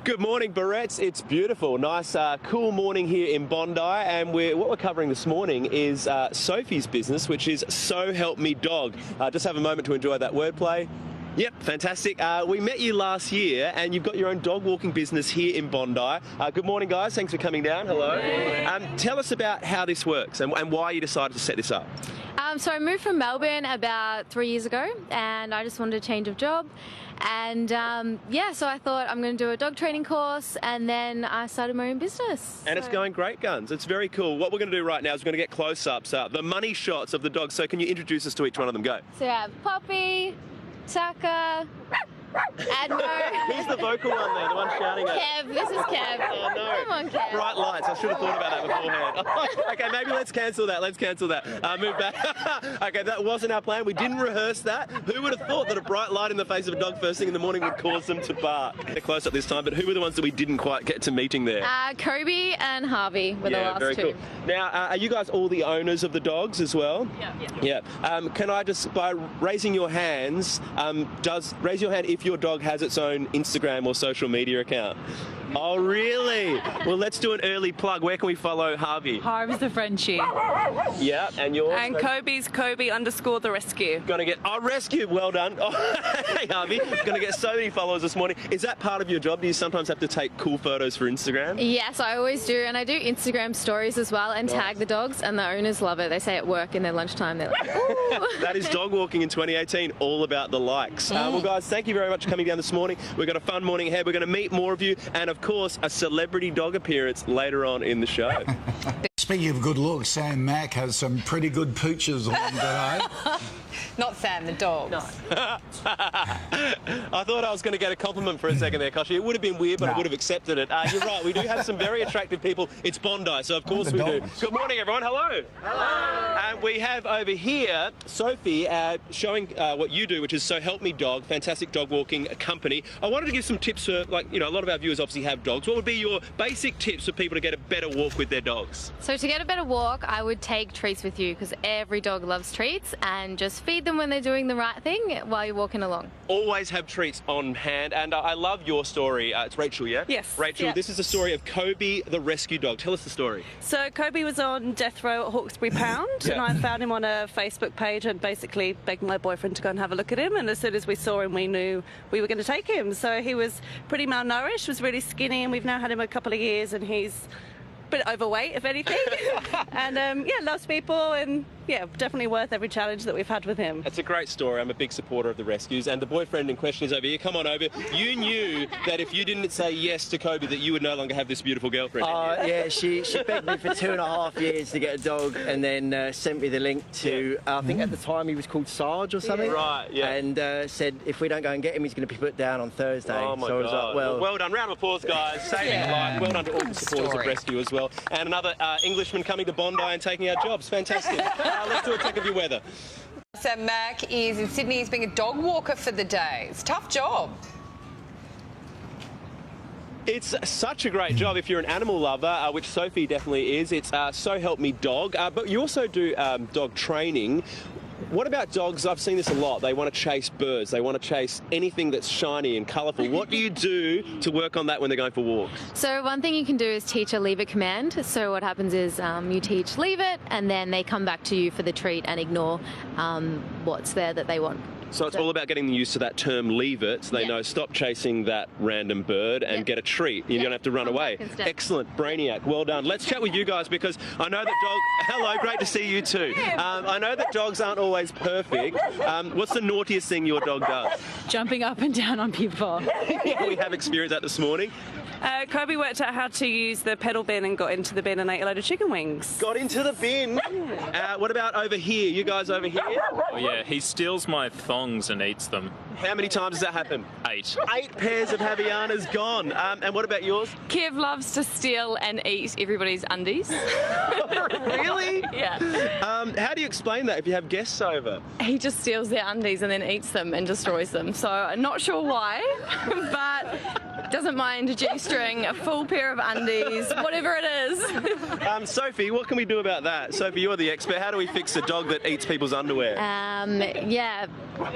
Good morning, Barrettes. It's beautiful. Nice, cool morning here in Bondi, and what we're covering this morning is Sophie's business, which is So Help Me Dog. Just have a moment to enjoy that wordplay. Yep, fantastic. We met you last year, and you've got your own dog walking business here in Bondi. Good morning, guys. Thanks for coming down. Hello. Tell us about how this works and why you decided to set this up. So I moved from Melbourne about 3 years ago, and I just wanted a change of job. And so I thought I'm going to do a dog training course, and then I started my own business. And it's going great guns. It's very cool. What we're going to do right now is we're going to get close-ups, the money shots of the dogs. So can you introduce us to each one of them? Go. So we have Poppy, Tucker, Admo. Who's the vocal one there, the one shouting at? Kev, this is Kev. Oh no. Come on, Kev. Bright lights, I should have thought about that beforehand. Okay, maybe let's cancel that, Move back. Okay, that wasn't our plan, we didn't rehearse that. Who would have thought that a bright light in the face of a dog first thing in the morning would cause them to bark? They're close up this time, but who were the ones that we didn't quite get to meeting there? Kobe and Harvey were the last very two. Cool. Now, are you guys all the owners of the dogs as well? Yeah. Can I just, by raising your hands, raise your hand if your dog has its own Instagram or social media account? Oh, really? Well, let's do an early plug. Where can we follow Harvey? Harvey's the Frenchie. Yeah, and yours? And Kobe's Kobe_the rescue. Gonna get, rescue, well done. Oh, hey, Harvey, gonna get so many followers this morning. Is that part of your job? Do you sometimes have to take cool photos for Instagram? Yes, I always do, and I do Instagram stories as well and tag the dogs, and the owners love it. They say at work in their lunchtime, they're like, ooh. That is dog walking in 2018, all about the likes. Well, guys, thank you very much for coming down this morning. We've got a fun morning ahead. We're going to meet more of you, and of course, a celebrity dog appearance later on in the show. Speaking of good looks, Sam Mack has some pretty good pooches along today. Not Sam, the dog. No. I thought I was going to get a compliment for a second there, Koshi. It would have been weird, but I would have accepted it. You're right, we do have some very attractive people. It's Bondi, so of course we do. Good morning, everyone. Hello. Hello. And we have over here Sophie showing what you do, which is So Help Me Dog, fantastic dog walking company. I wanted to give some tips for, a lot of our viewers obviously have dogs. What would be your basic tips for people to get a better walk with their dogs? So to get a better walk, I would take treats with you, because every dog loves treats, and just feed them when they're doing the right thing while you're walking along. Always have treats on hand, and I love your story. It's Rachel, yeah? Yes. Rachel, yeah. This is the story of Kobe, the rescue dog. Tell us the story. So Kobe was on death row at Hawkesbury Pound, and I found him on a Facebook page and basically begged my boyfriend to go and have a look at him, and as soon as we saw him, we knew we were going to take him. So he was pretty malnourished, was really skinny, and we've now had him a couple of years, and he's a bit overweight, if anything. And loves people, and definitely worth every challenge that we've had with him. It's a great story. I'm a big supporter of the rescues, and the boyfriend in question is over here. Come on over. You knew that if you didn't say yes to Kobe, that you would no longer have this beautiful girlfriend. Yeah, she begged me for 2.5 years to get a dog, and then sent me the link to, I think at the time he was called Sarge or something. Right, yeah. And said if we don't go and get him, he's going to be put down on Thursday. Oh my so God. I was like, well done. Round of applause, guys. Saving life. Well done to all the supporters of rescue as well. And another Englishman coming to Bondi and taking our jobs. Fantastic. Let's do a check of your weather. Sam Mack is in Sydney. He's being a dog walker for the day. It's a tough job. It's such a great job if you're an animal lover, which Sophie definitely is. It's So Help Me Dog, but you also do dog training. What about dogs? I've seen this a lot. They want to chase birds. They want to chase anything that's shiny and colourful. What do you do to work on that when they're going for walks? So one thing you can do is teach a leave it command. So what happens is you teach leave it, and then they come back to you for the treat and ignore what's there that they want. So it's all about getting them used to that term, leave it, so they know stop chasing that random bird and get a treat. You don't have to run away. Excellent, Brainiac, well done. Let's chat with you guys, because I know that hello, great to see you too. I know that dogs aren't always perfect. What's the naughtiest thing your dog does? Jumping up and down on people. Yeah, we have experienced that this morning. Kobe worked out how to use the pedal bin and got into the bin and ate a load of chicken wings. Got into the bin? What about over here? You guys over here? Oh yeah, he steals my thongs and eats them. How many times does that happen? 8. 8 pairs of Havianas gone. And what about yours? Kev loves to steal and eat everybody's undies. Really? Yeah. How do you explain that if you have guests over? He just steals their undies and then eats them and destroys them. So I'm not sure why, but Doesn't mind a G-string, a full pair of undies, whatever it is. Sophie, what can we do about that? Sophie, you're the expert. How do we fix a dog that eats people's underwear? Yeah,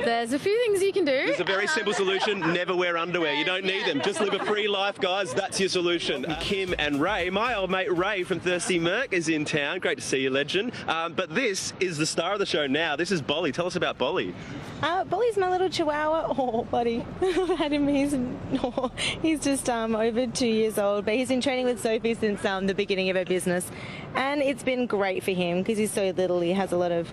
there's a few things you can do. It's a very simple solution. Never wear underwear. You don't need them. Just live a free life, guys. That's your solution. Kim and Ray. My old mate Ray from Thirsty Merc is in town. Great to see you, legend. But this is the star of the show now. This is Bolly. Tell us about Bolly. Bolly's my little chihuahua. Oh, buddy. I've had him. He's just over 2 years old, but he's been training with Sophie since the beginning of her business. And it's been great for him because he's so little. He has a lot of...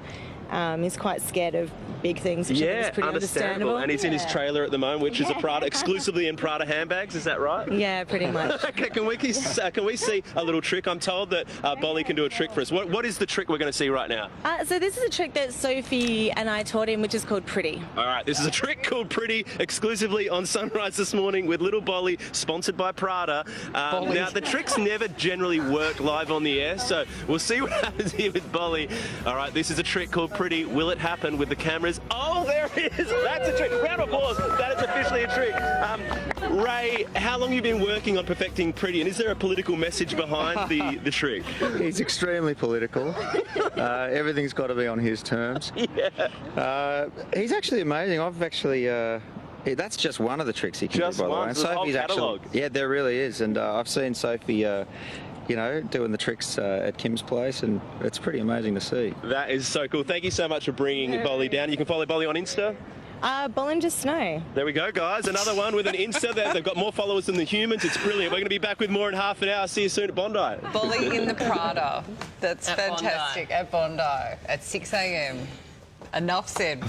he's quite scared of big things, which I think is pretty understandable. And he's in his trailer at the moment, which is a Prada, exclusively in Prada handbags. Is that right? Yeah, pretty much. Okay, can we see a little trick? I'm told that Bolly can do a trick for us. What is the trick we're going to see right now? So this is a trick that Sophie and I taught him, which is called Pretty. All right, this is a trick called Pretty, exclusively on Sunrise this morning with little Bolly, sponsored by Prada. Now, the tricks never generally work live on the air, so we'll see what happens here with Bolly. All right, this is a trick called Pretty. Will it happen with the cameras? Oh, there it is. That's a trick. Round of applause. That is officially a trick. Ray, how long have you been working on perfecting Pretty, and is there a political message behind the trick? He's extremely political. Everything's got to be on his terms. Yeah. He's actually amazing. I've actually... that's just one of the tricks he can Just do, by the way. one? And There's a whole Sophie's catalogue. actually... Yeah, there really is. And I've seen Sophie... doing the tricks at Kim's place, and it's pretty amazing to see. That is so cool. Thank you so much for bringing Bolly down. You can follow Bolly on Insta. Bollinger Snow. There we go, guys. Another one with an Insta. They've got more followers than the humans. It's brilliant. We're going to be back with more in half an hour. See you soon at Bondi. Bolly in the Prada. That's fantastic. At Bondi at 6 a.m. Enough said.